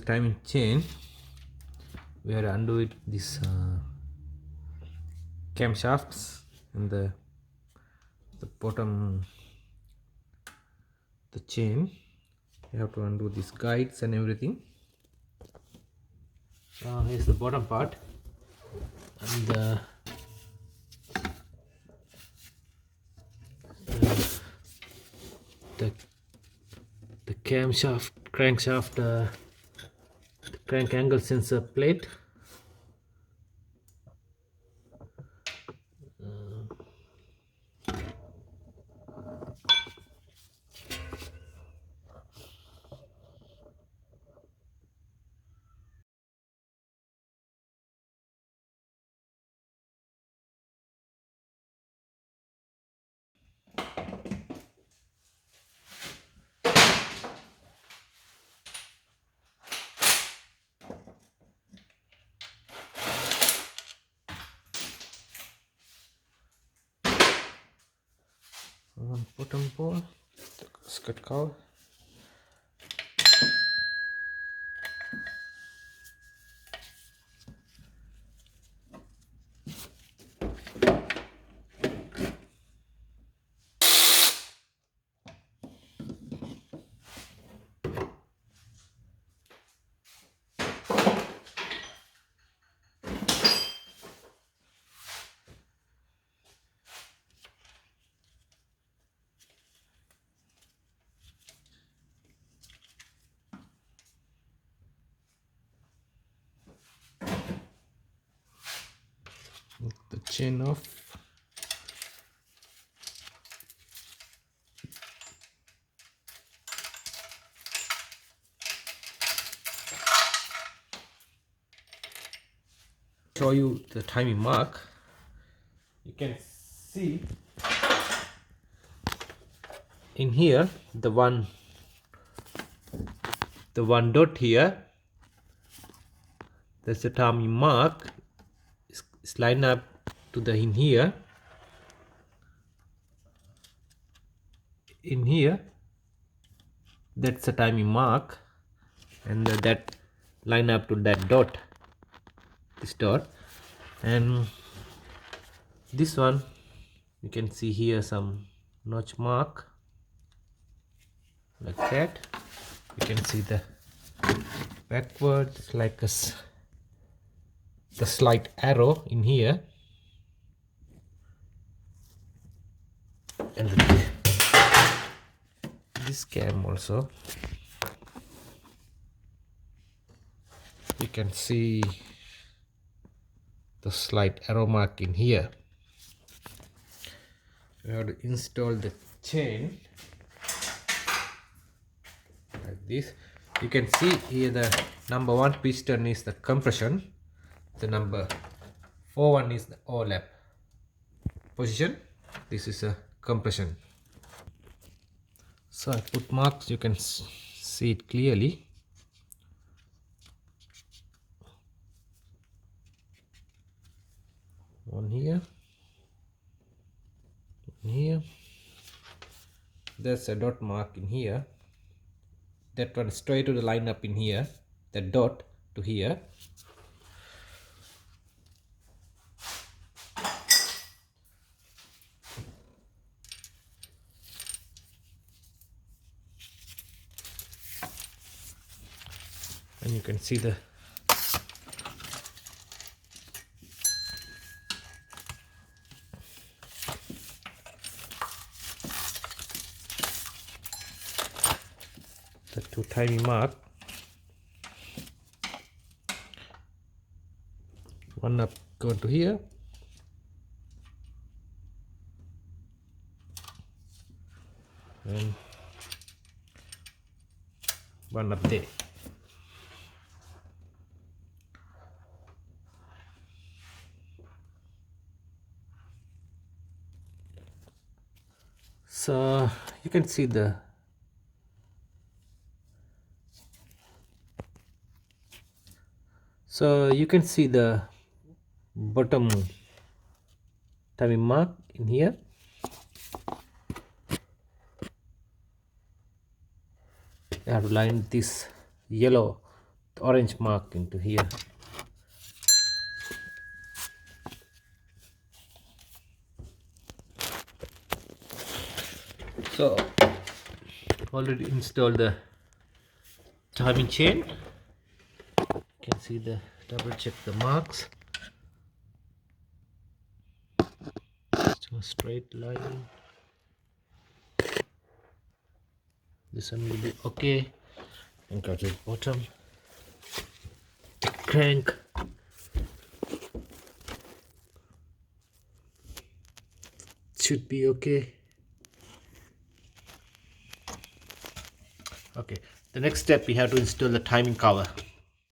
timing chain. We have to undo it, this camshafts and the bottom, the chain. You have to undo these guides and everything. Here's the bottom part, and the camshaft, crankshaft, the crank angle sensor plate. One bottom ball, skirt cover. The chain off. Show you the timing mark. You can see in here the one dot here. That's the timing mark. It's lined up to the in here. In here, that's the timing mark, and that line up to that dot, this dot. And this one, you can see here some notch mark like that. You can see the backwards like the slight arrow in here, and this cam also, you can see the slight arrow mark in here. We have to install the chain like this. You can see here the number 1 piston is the compression, the number 4 one is the overlap position. This is a compression. So I put marks, you can see it clearly. One here, one here. There's a dot mark in here. That one straight to the line up in here. The dot to here. And you can see the two timing mark. One up going to here, and one up there. So you can see the bottom timing mark in here. I have to line this yellow the orange mark into here. So already installed the timing chain. You can see the double check the marks. Just a straight line. This one will be okay. And go to the bottom. The crank. Should be okay. Okay, the next step we have to install the timing cover.